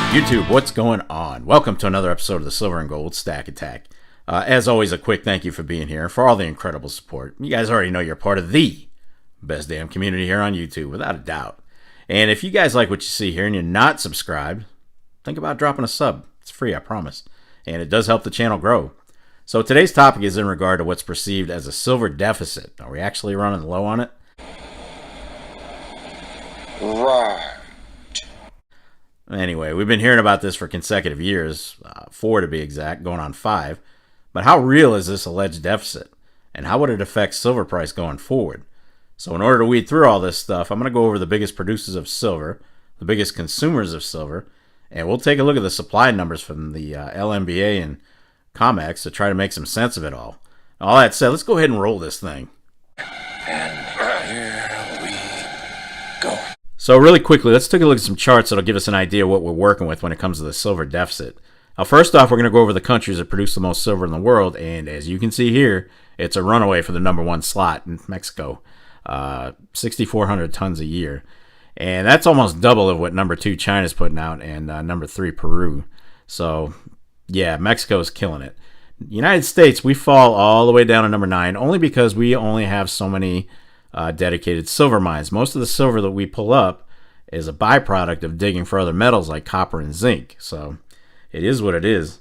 YouTube, what's going on? Welcome to another episode of the Silver and Gold Stack Attack. As always, a quick thank you for being here, for all the incredible support. You guys already know you're part of the best damn community here on YouTube, without a doubt. And if you guys like what you see here and you're not subscribed, think about dropping a sub. It's free, I promise. And it does help the channel grow. So today's topic is in regard to what's perceived as a silver deficit. Are we actually running low on it? Right. Anyway, we've been hearing about this for consecutive years, 4 to be exact, going on 5. But how real is this alleged deficit? And how would it affect silver price going forward? So in order to weed through all this stuff, I'm going to go over the biggest producers of silver, the biggest consumers of silver, and we'll take a look at the supply numbers from the LMBA and COMEX to try to make some sense of it all. All that said, let's go ahead and roll this thing. And here we go. So really quickly, let's take a look at some charts that'll give us an idea of what we're working with when it comes to the silver deficit. Now, first off, we're going to go over the countries that produce the most silver in the world, and as you can see here, it's a runaway for the #1 slot in Mexico, 6,400 tons a year. And that's almost double of what #2 China's putting out, and #3 Peru. So, yeah, Mexico's killing it. United States, we fall all the way down to #9, only because we only have so many dedicated silver mines. Most of the silver that we pull up is a byproduct of digging for other metals like copper and zinc. So it is what it is.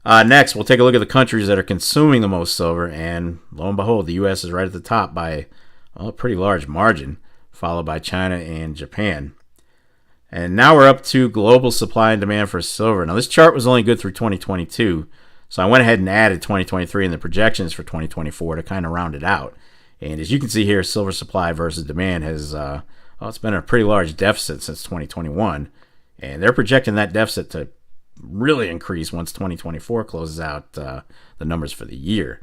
Next, we'll take a look at the countries that are consuming the most silver, and lo and behold, the U.S. is right at the top by a pretty large margin, followed by China and Japan. And now we're up to global supply and demand for silver. Now this chart was only good through 2022, so I went ahead and added 2023 and the projections for 2024 to kind of round it out. And as you can see here, silver supply versus demand has it's been a pretty large deficit since 2021. And they're projecting that deficit to really increase once 2024 closes out the numbers for the year.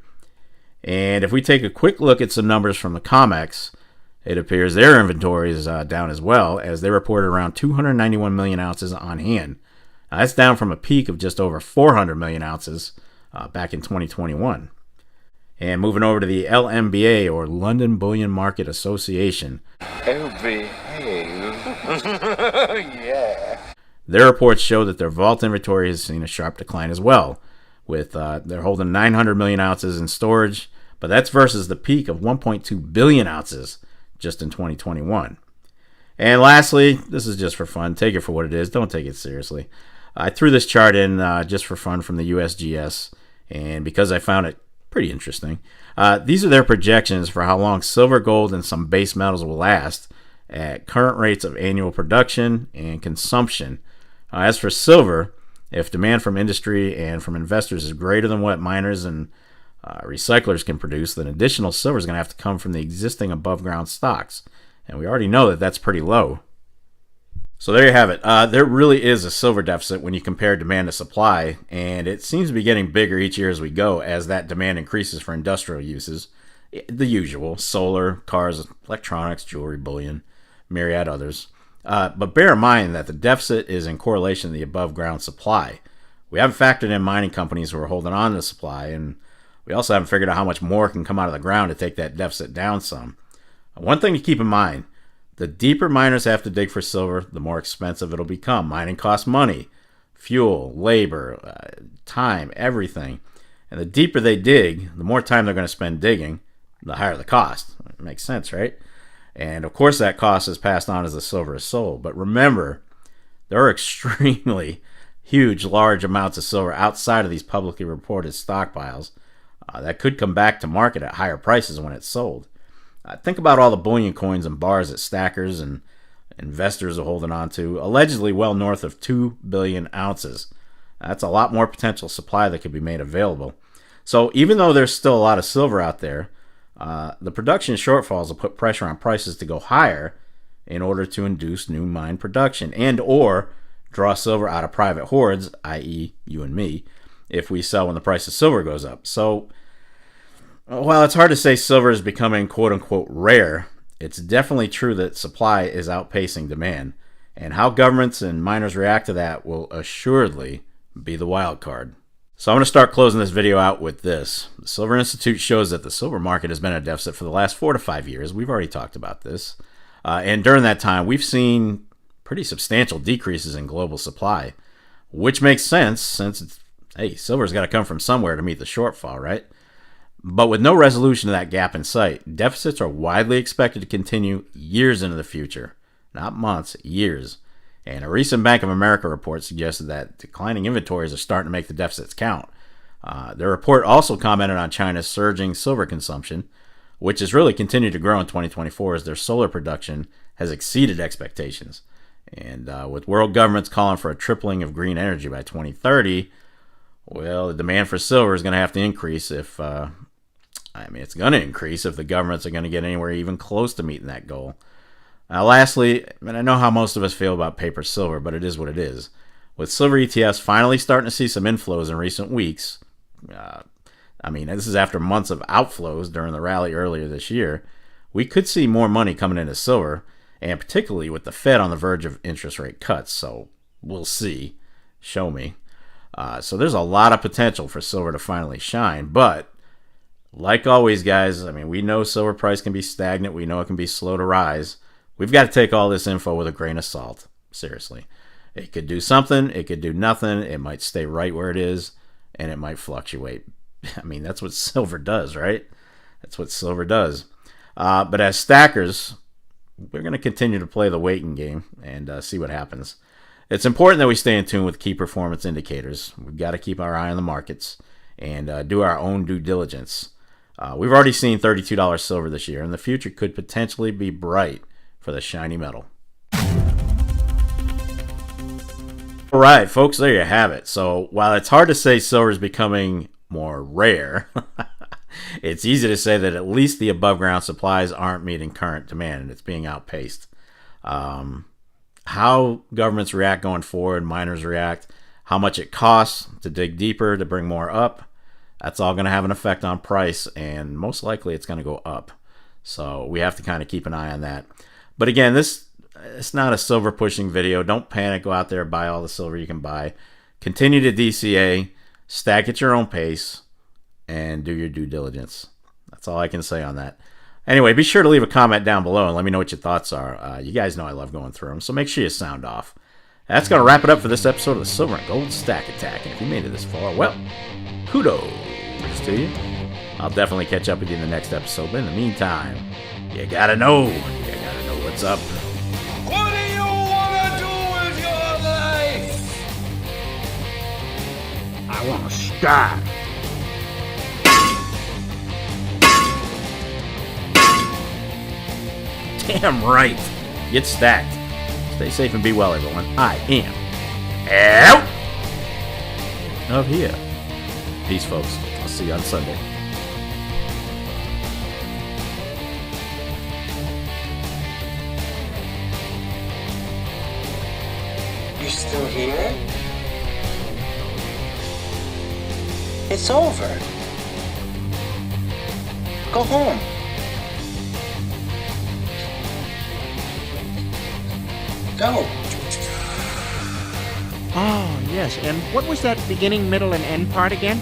And if we take a quick look at some numbers from the COMEX, it appears their inventory is down as well, as they reported around 291 million ounces on hand. Now, that's down from a peak of just over 400 million ounces back in 2021. And moving over to the LMBA, or London Bullion Market Association. Oh, behave. Yeah. Their reports show that their vault inventory has seen a sharp decline as well, with they're holding 900 million ounces in storage, but that's versus the peak of 1.2 billion ounces just in 2021. And lastly, this is just for fun. Take it for what it is. Don't take it seriously. I threw this chart in just for fun from the USGS, and because I found it pretty interesting. These are their projections for how long silver, gold, and some base metals will last at current rates of annual production and consumption. As for silver, if demand from industry and from investors is greater than what miners and recyclers can produce, then additional silver is going to have to come from the existing above-ground stocks. And we already know that that's pretty low. So there you have it. There really is a silver deficit when you compare demand to supply, and it seems to be getting bigger each year as we go as that demand increases for industrial uses. The usual: solar, cars, electronics, jewelry, bullion, myriad others. But bear in mind that the deficit is in correlation to the above-ground supply. We haven't factored in mining companies who are holding on to the supply, and we also haven't figured out how much more can come out of the ground to take that deficit down some. One thing to keep in mind: the deeper miners have to dig for silver, the more expensive it'll become. Mining costs money, fuel, labor, time, everything. And the deeper they dig, the more time they're going to spend digging, the higher the cost. It makes sense, right? And of course that cost is passed on as the silver is sold. But remember, there are extremely huge, large amounts of silver outside of these publicly reported stockpiles that could come back to market at higher prices when it's sold. Think about all the bullion coins and bars that stackers and investors are holding on to, allegedly well north of 2 billion ounces. That's a lot more potential supply that could be made available. So even though there's still a lot of silver out there, the production shortfalls will put pressure on prices to go higher in order to induce new mine production and or draw silver out of private hoards, i.e. you and me, if we sell when the price of silver goes up. So while it's hard to say silver is becoming quote-unquote rare, it's definitely true that supply is outpacing demand, and how governments and miners react to that will assuredly be the wild card. So I'm going to start closing this video out with this. The Silver Institute shows that the silver market has been at a deficit for the last 4 to 5 years. We've already talked about this. And during that time, we've seen pretty substantial decreases in global supply. which makes sense since silver's got to come from somewhere to meet the shortfall, right? But with no resolution to that gap in sight, deficits are widely expected to continue years into the future. Not months, years. And a recent Bank of America report suggested that declining inventories are starting to make the deficits count. Their report also commented on China's surging silver consumption, which has really continued to grow in 2024 as their solar production has exceeded expectations. And with world governments calling for a tripling of green energy by 2030, well, the demand for silver is going to have to increase it's going to increase if the governments are going to get anywhere even close to meeting that goal. Now, lastly, I know how most of us feel about paper silver, but it is what it is. With silver ETFs finally starting to see some inflows in recent weeks, this is after months of outflows during the rally earlier this year, we could see more money coming into silver, and particularly with the Fed on the verge of interest rate cuts. So we'll see. Show me. So there's a lot of potential for silver to finally shine, but like always, guys, we know silver price can be stagnant. We know it can be slow to rise. We've got to take all this info with a grain of salt. Seriously. It could do something. It could do nothing. It might stay right where it is, and it might fluctuate. That's what silver does, right? That's what silver does. But as stackers, we're going to continue to play the waiting game and see what happens. It's important that we stay in tune with key performance indicators. We've got to keep our eye on the markets and do our own due diligence. We've already seen $32 silver this year, and the future could potentially be bright for the shiny metal. All right, folks, there you have it. So while it's hard to say silver is becoming more rare, it's easy to say that at least the above-ground supplies aren't meeting current demand, and it's being outpaced. How governments react going forward, miners react, how much it costs to dig deeper to bring more up, that's all going to have an effect on price, and most likely it's going to go up. So we have to kind of keep an eye on that. But again, it's not a silver pushing video. Don't panic. Go out there and buy all the silver you can buy. Continue to DCA, stack at your own pace, and do your due diligence. That's all I can say on that. Anyway, be sure to leave a comment down below and let me know what your thoughts are. You guys know I love going through them, so make sure you sound off. That's going to wrap it up for this episode of the Silver and Gold Stack Attack. And if you made it this far, well, kudos to you. I'll definitely catch up with you in the next episode. But in the meantime, you gotta know what's up. What do you want to do with your life? I want to stack. Damn right. Get stacked. Stay safe and be well, everyone. I am out of here. Peace, folks. I'll see you on Sunday. You still here? It's over. Go home. Go. Oh, yes. And what was that beginning, middle, and end part again?